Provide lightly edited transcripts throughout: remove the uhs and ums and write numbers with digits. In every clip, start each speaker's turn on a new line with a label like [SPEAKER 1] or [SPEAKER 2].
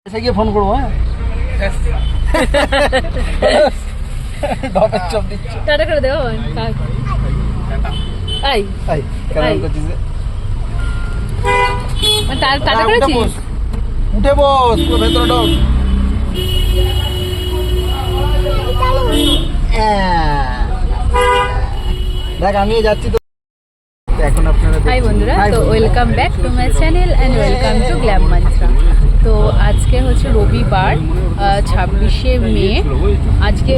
[SPEAKER 1] এসে গিয়ে ফোন করবো। হ্যাঁ
[SPEAKER 2] টাটা করে দেবো। টাটা করেছিস?
[SPEAKER 1] উঠে বস, ভেতরে ঢোক। দেখ আমিও যাচ্ছি তো এখন আপনারা।
[SPEAKER 2] হাই বন্ধুরা, তো welcome back to my channel and welcome to glam mantra. তো আজকে হচ্ছে রবিবার 26শে মে। আজকে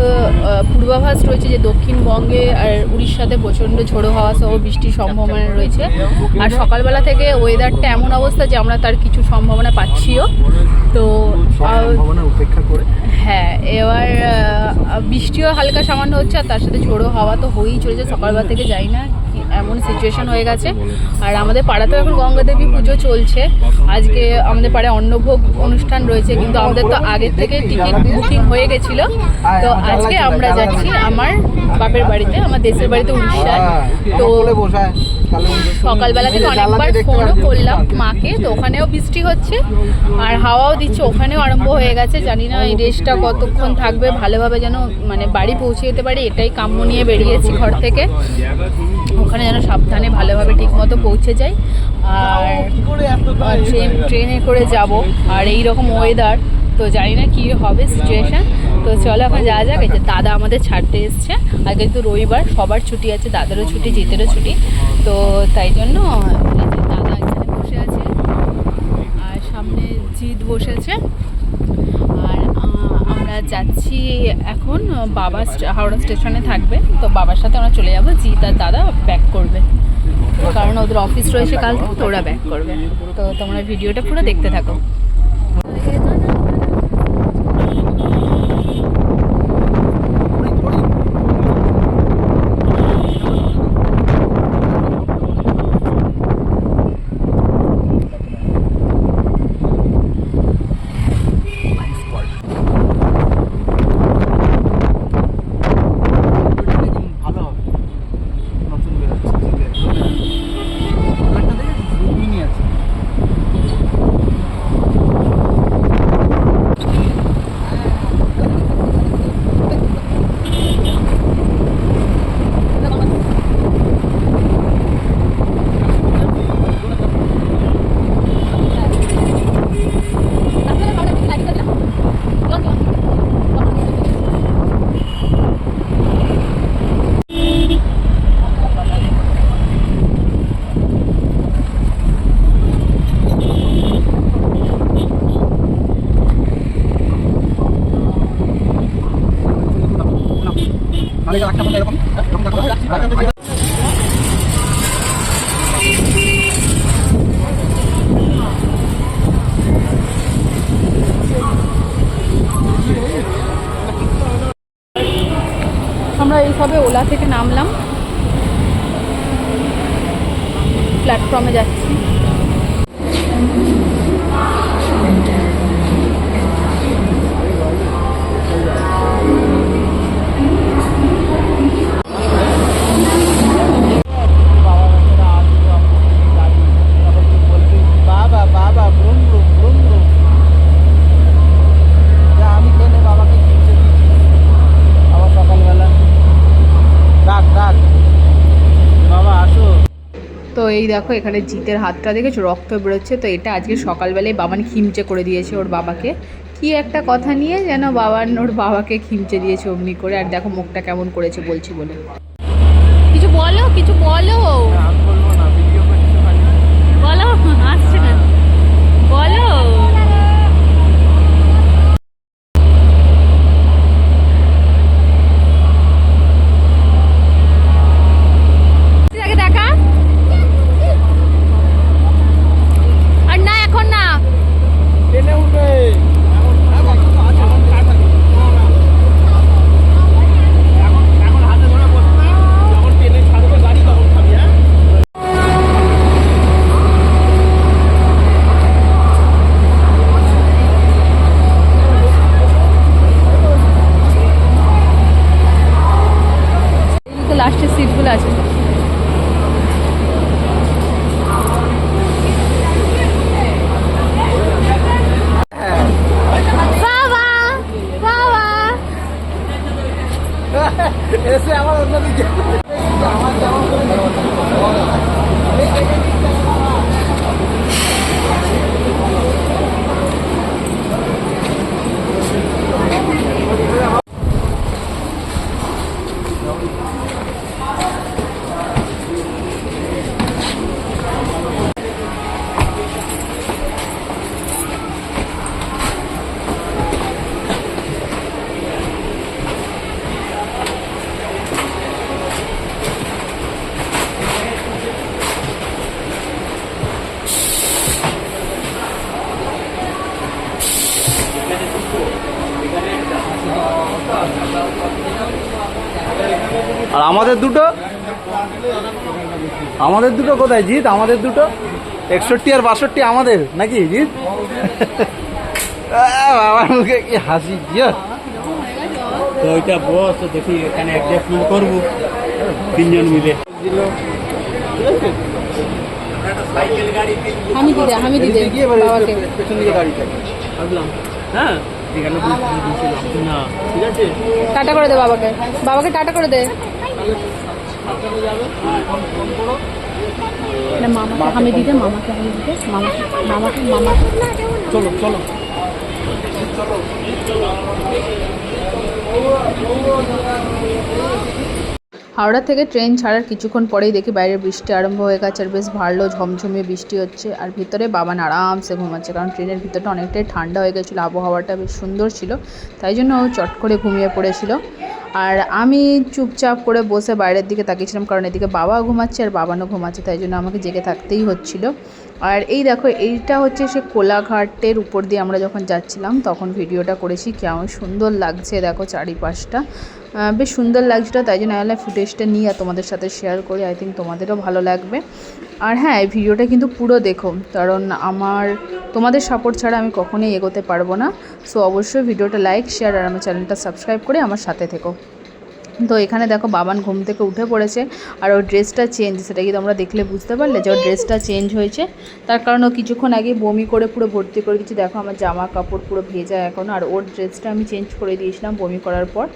[SPEAKER 2] পূর্বাভাস রয়েছে যে দক্ষিণবঙ্গে আর উড়িষ্যাতে প্রচণ্ড ঝোড়ো হাওয়া সহ বৃষ্টির সম্ভাবনা রয়েছে। আর সকালবেলা থেকে ওয়েদারটা এমন অবস্থা যে আমরা তার কিছু সম্ভাবনা পাচ্ছিও। তো
[SPEAKER 1] উপেক্ষা করে
[SPEAKER 2] হ্যাঁ, এবার বৃষ্টিও হালকা সামান্য হচ্ছে, আর তার সাথে ঝোড়ো হাওয়া তো হয়েই চলেছে সকালবেলা থেকে। যাই না এমন সিচুয়েশন হয়ে গেছে। আর আমাদের পাড়াতেও এখন গঙ্গা দেবী পুজো চলছে। আজকে আমাদের পাড়ায় অন্নভোগ অনুষ্ঠান রয়েছে, কিন্তু আমাদের তো আগের থেকে টিকিট বুকিং হয়ে গেছিলো। তো আজকে আমরা যাচ্ছি আমার বাপের বাড়িতে, আমার দেশের বাড়িতে উড়িষ্যায়। তো সকালবেলা থেকে অনেকবার ফোনও করলাম মাকে, তো ওখানেও বৃষ্টি হচ্ছে আর হাওয়াও দিচ্ছে, ওখানেও আরম্ভ হয়ে গেছে। জানি না এই রেসটা কতক্ষণ থাকবে, ভালোভাবে যেন মানে বাড়ি পৌঁছে যেতে পারি এটাই কাম্য নিয়ে বেরিয়েছি ঘর থেকে। ওখানে যেন সাবধানে ভালোভাবে ঠিকমতো পৌঁছে যাই। আর ট্রেনে করে যাব, আর এই রকম ওয়েদার তো জানি না কী হবে সিচুয়েশান। তো চলো এখন যাওয়া যাক। এই যে দাদা আমাদের ছাড়তে এসছে, আগে তো রবিবার সবার ছুটি আছে, দাদারও ছুটি, জিতেরও ছুটি। তো তাই জন্য দাদা এখানে বসে আছে আর সামনে জিৎ বসেছে। আর আমরা যাচ্ছি এখন, বাবা হাওড়া স্টেশনে থাকবে, তো বাবার সাথে আমরা চলে যাবো। জিৎ আর দাদা ব্যাক করবে, কারণ ওদের অফিস রয়েছে কাল থেকে, তো ওরা ব্যাক করবে। তো তোমরা ভিডিওটা পুরো দেখতে থাকো। আমরা এইভাবে ওলা থেকে নামলাম, প্ল্যাটফর্মে যাচ্ছি। তো এই দেখো এখানে জিতের হাতটা দেখেছো, রক্ত বেরোচ্ছে। তো এটা আজকে সকালবেলায় বাবান খিমচে করে দিয়েছে ওর বাবাকে, কি একটা কথা নিয়ে যেন বাবান ওর বাবাকে খিমচে দিয়েছে অমনি করে। আর দেখো মুখটা কেমন করেছে বলছি বলে। কিছু বলো, কিছু বলো, বলো, আসছে না, বলো।
[SPEAKER 1] আর আমাদের দুটো কোথায় জিৎ? আমাদের দুটো 61 আর 62 আমাদের নাকি জিৎ? বাবার মুখে কি হাসি গিয়ে।
[SPEAKER 3] তো ওইটা বস দেখি এখানে অ্যাডজাস্টমেন্ট করবো তিনজন মিলে।
[SPEAKER 2] আমি দিদি বাবাকে
[SPEAKER 1] পেছন দিকে দাঁড়িয়ে থাকে।
[SPEAKER 3] হ্যাঁ এখানে না ঠিক আছে,
[SPEAKER 2] টাটা করে দে বাবাকে টাটা করে দে। না মামাকে আমি দিতে মামাকে
[SPEAKER 1] চলো চলো।
[SPEAKER 2] হাওড়া থেকে ট্রেন ছাড়ার কিছুক্ষণ পরেই দেখি বাইরে বৃষ্টি আরম্ভ হয়ে গেছে, আর বেশ ভালো ঝমঝমিয়ে বৃষ্টি হচ্ছে। আর ভিতরে বাবান আরামসে ঘুমাচ্ছে, কারণ ট্রেনের ভিতরটা অনেকটাই ঠান্ডা হয়ে গেছিলো, আবহাওয়াটা বেশ সুন্দর ছিল, তাই জন্য ও চট করে ঘুমিয়ে পড়েছিল। আর আমি চুপচাপ করে বসে বাইরের দিকে তাকিয়েছিলাম, কারণ এদিকে বাবা ঘুমাচ্ছে আর বাবানও ঘুমাচ্ছে, তাই জন্য আমাকে জেগে থাকতেই হচ্ছিল। আর এই দেখো, এইটা হচ্ছে সে কোলাঘাটের উপর দিয়ে আমরা যখন যাচ্ছিলাম তখন ভিডিওটা করেছি। কেমন সুন্দর লাগছে দেখো চারিপাশটা, বেশ সুন্দর লাগছিল, তাই জন্য আমি ফুটেজটা নিয়ে তোমাদের সাথে শেয়ার করি। আই থিঙ্ক তোমাদেরও ভালো লাগবে। আর হ্যাঁ, এই ভিডিওটা কিন্তু পুরো দেখো, কারণ তোমাদের সাপোর্ট ছাড়া আমি কখনোই এগোতে পারবো না। সো অবশ্যই ভিডিওটা লাইক, শেয়ার আর আমার চ্যানেলটা সাবস্ক্রাইব করে আমার সাথে থেকো। তো এখানে দেখো বাবান ঘুম থেকে উঠে পড়েছে, আর ওর ড্রেসটা চেঞ্জ, সেটা কি তোমরা দেখলে বুঝতে পারলে যে ওর ড্রেসটা চেঞ্জ হয়েছে? তার কারণ ও কিছুক্ষণ আগে বমি করে পুরো ভর্তি করে দিচ্ছি। দেখো আমার জামা কাপড় পুরো ভেজা এখন, আর ওর ড্রেসটা আমি চেঞ্জ করে দিয়েছিলাম বমি করার পর।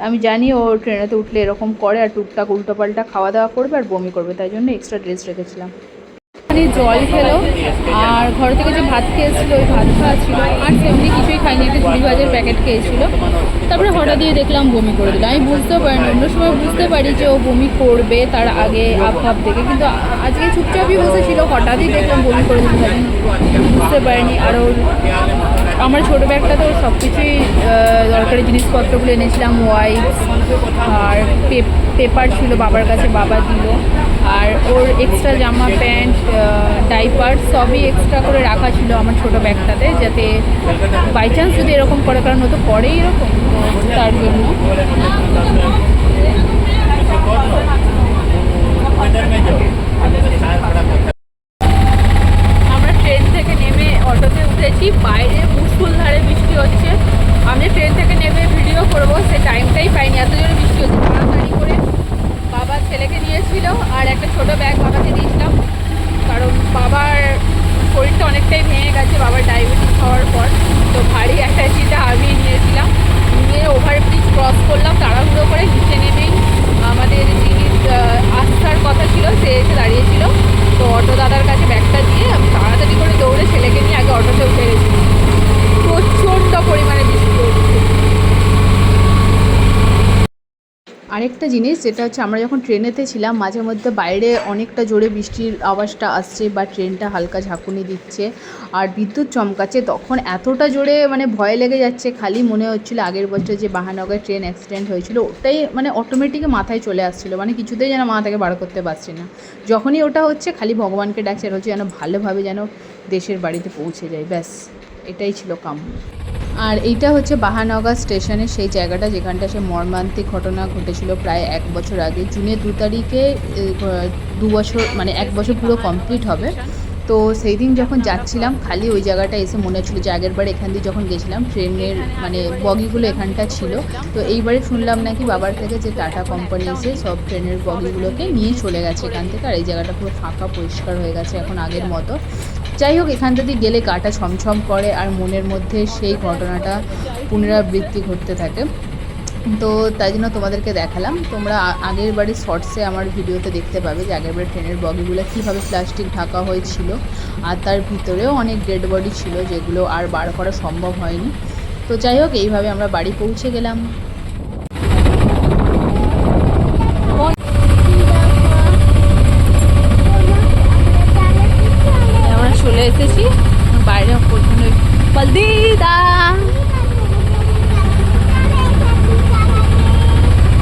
[SPEAKER 2] আমি জানি ও ট্রেনেতে উঠলে এরকম করে, আর টুকটাক উল্টোপাল্টা খাওয়া দাওয়া করবে আর বমি করবে, তাই জন্য এক্সট্রা ড্রেস রেখেছিলাম। জল খেলো, আর ঘর থেকে যে ভাত খেয়েছিল ওই ভাত খাওয়া ছিল, আর সেমনি কিছুই খাইনি, একটা ঝুড়ি ভাজের প্যাকেট খেয়েছিল। তারপরে হঠাৎ দিয়ে দেখলাম বমি করে দিল। আমি বুঝতে পারিনি, অন্য সময় বুঝতে পারি যে ও বমি করবে তার আগে আবহাওয়া দেখে, কিন্তু আজকে চুপচাপই বসেছিল, হঠাৎই দেখলাম বমি করে দিল, বুঝতে পারিনি। আর আমার ছোটো ব্যাগটাতে ওর সব কিছুই দরকারি জিনিসপত্রগুলো এনেছিলাম, ওয়াইপস আর পেপার ছিল বাবার কাছে, বাবা দিল। আর ওর এক্সট্রা জামা প্যান্ট ডাইপার সবই এক্সট্রা করে রাখা ছিল আমার ছোটো ব্যাগটাতে, যাতে বাই চান্স যদি এরকম করে, কারণ ও তো করেই এরকম, তার জন্য। আমরা ট্রেন থেকে নেমে অটোতে উঠেছি, বাইরে মুষলধারে বৃষ্টি হচ্ছে। আমি ট্রেন থেকে নেমে ভিডিও করবো সে টাইমটাই পাইনি, এত জোরে বৃষ্টি হচ্ছে। তাড়াতাড়ি করে বাবা ছেলেকে দিয়েছিল আর একটা ছোট ব্যাগ বাবাকে দিয়েছিলাম, কারণ বাবার শরীরটা অনেকটাই ভেঙে গেছে বাবার ডায়াবেটিস হওয়ার পর। তো ভারী একটা চিন্তা আমি নিয়েছিলাম, নিয়ে ওভারব্রিজ ক্রস করলাম তাড়াহুড়ো করে। নিচে নেমেই আমাদের যিনি আসার কথা ছিল সে এসে দাঁড়িয়েছিল, তো অটো দাদার কাছে ব্যাগটা দিয়ে আমি তাড়াতাড়ি করে দৌড়ে ছেলেকে নিয়ে আগে অটোতে উঠে গেছিলাম। প্রচণ্ড পরিমাণে বৃষ্টি হচ্ছে। আরেকটা জিনিস যেটা হচ্ছে, আমরা যখন ট্রেনেতে ছিলাম মাঝে মধ্যে বাইরে অনেকটা জোরে বৃষ্টির আওয়াজটা আসছে, বা ট্রেনটা হালকা ঝাঁকুনি দিচ্ছে আর বিদ্যুৎ চমকাচ্ছে, তখন এতটা জোরে মানে ভয় লেগে যাচ্ছে, খালি মনে হচ্ছিলো আগের বছর যে বাহানগর ট্রেন অ্যাক্সিডেন্ট হয়েছিল ওটাই মানে অটোমেটিক মাথায় চলে আসছিলো, মানে কিছুতেই যেন মাথা থেকে বার করতে পারছি না। যখনই ওটা হচ্ছে খালি ভগবানকে ডাকছে, আর হচ্ছে যেন ভালোভাবে যেন দেশের বাড়িতে পৌঁছে যায়, ব্যাস এটাই ছিল কাম। আর এইটা হচ্ছে বাহানগর স্টেশনের সেই জায়গাটা যেখানটা সে মর্মান্তিক ঘটনা ঘটেছিল প্রায় 1 বছর আগে, জুনের 2 তারিখে 2 বছর মানে 1 বছর পুরো কমপ্লিট হবে। তো সেই দিন যখন যাচ্ছিলাম খালি ওই জায়গাটা এসে মনে হচ্ছিলো যে আগেরবার এখান দিয়ে যখন গেছিলাম ট্রেনের মানে বগিগুলো এখানটা ছিল, তো এইবারে শুনলাম নাকি বাবার থেকে যে টাটা কোম্পানি এসে সব ট্রেনের বগিগুলোকে নিয়ে চলে গেছে এখান থেকে, আর এই জায়গাটা পুরো ফাঁকা পরিষ্কার হয়ে গেছে এখন আগের মতো। যাই হোক, এখানটা দিয়ে গেলে গাটা ছমছম করে আর মনের মধ্যে সেই ঘটনাটা পুনরাবৃত্তি ঘটতে থাকে। তো তাই জন্য তোমাদেরকে দেখালাম। তোমরা আগের বাড়ির শর্টসে আমার ভিডিওতে দেখতে পাবে যে আগের বাড়ি ট্রেনের বগিগুলো কীভাবে প্লাস্টিক ঢাকা হয়েছিল, আর তার ভিতরেও অনেক ডেড বডি ছিল যেগুলো আর বার করা সম্ভব হয়নি। তো যাই হোক, এইভাবে আমরা বাড়ি পৌঁছে গেলাম। আমরা চলে এসেছি বাইরে, প্রথমে বলদিদা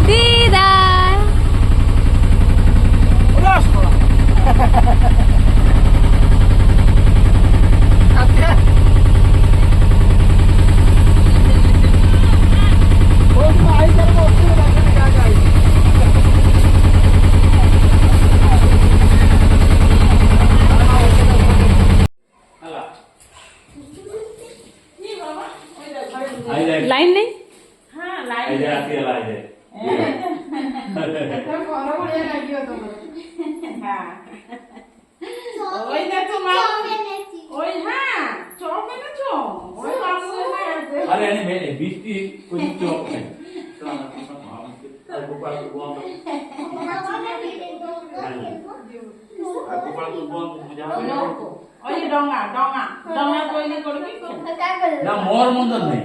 [SPEAKER 2] দিদা লাইন নেই
[SPEAKER 3] এই যে রাখি এলা এই যে আরে এনে বৃষ্টি কোন চোখ নেই গোপাল বন্ধ গোপাল বন্ধ বুঝা না মোর মন্দ নেই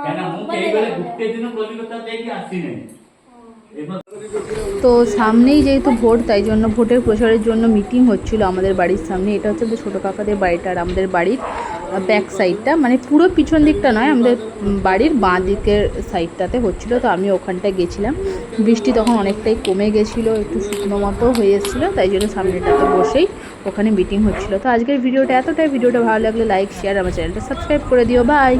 [SPEAKER 3] কেন মুখে এইবারে ঘুরতে দিন কলিকতা দেখে আসি নেই
[SPEAKER 2] তো সামনেই যেহেতু ভোট, তাই জন্য ভোটের প্রচারের জন্য মিটিং হচ্ছিল আমাদের বাড়ির সামনে। এটা হচ্ছে তো ছোটো কাকাদের বাড়িটা, আর আমাদের বাড়ির ব্যাক সাইডটা, মানে পুরো পিছন দিকটা নয়, আমাদের বাড়ির বাঁ দিকের সাইডটাতে হচ্ছিল। তো আমি ওখানটায় গেছিলাম, বৃষ্টি তখন অনেকটাই কমে গেছিলো, একটু শুকনো মতো হয়ে এসেছিলো, তাই জন্য সামনেটাতে বসেই ওখানে মিটিং হচ্ছিলো। তো আজকের ভিডিওটা এতটাই, ভিডিওটা ভালো লাগলে লাইক শেয়ার, আমার চ্যানেলটা সাবস্ক্রাইব করে দিও। বাই।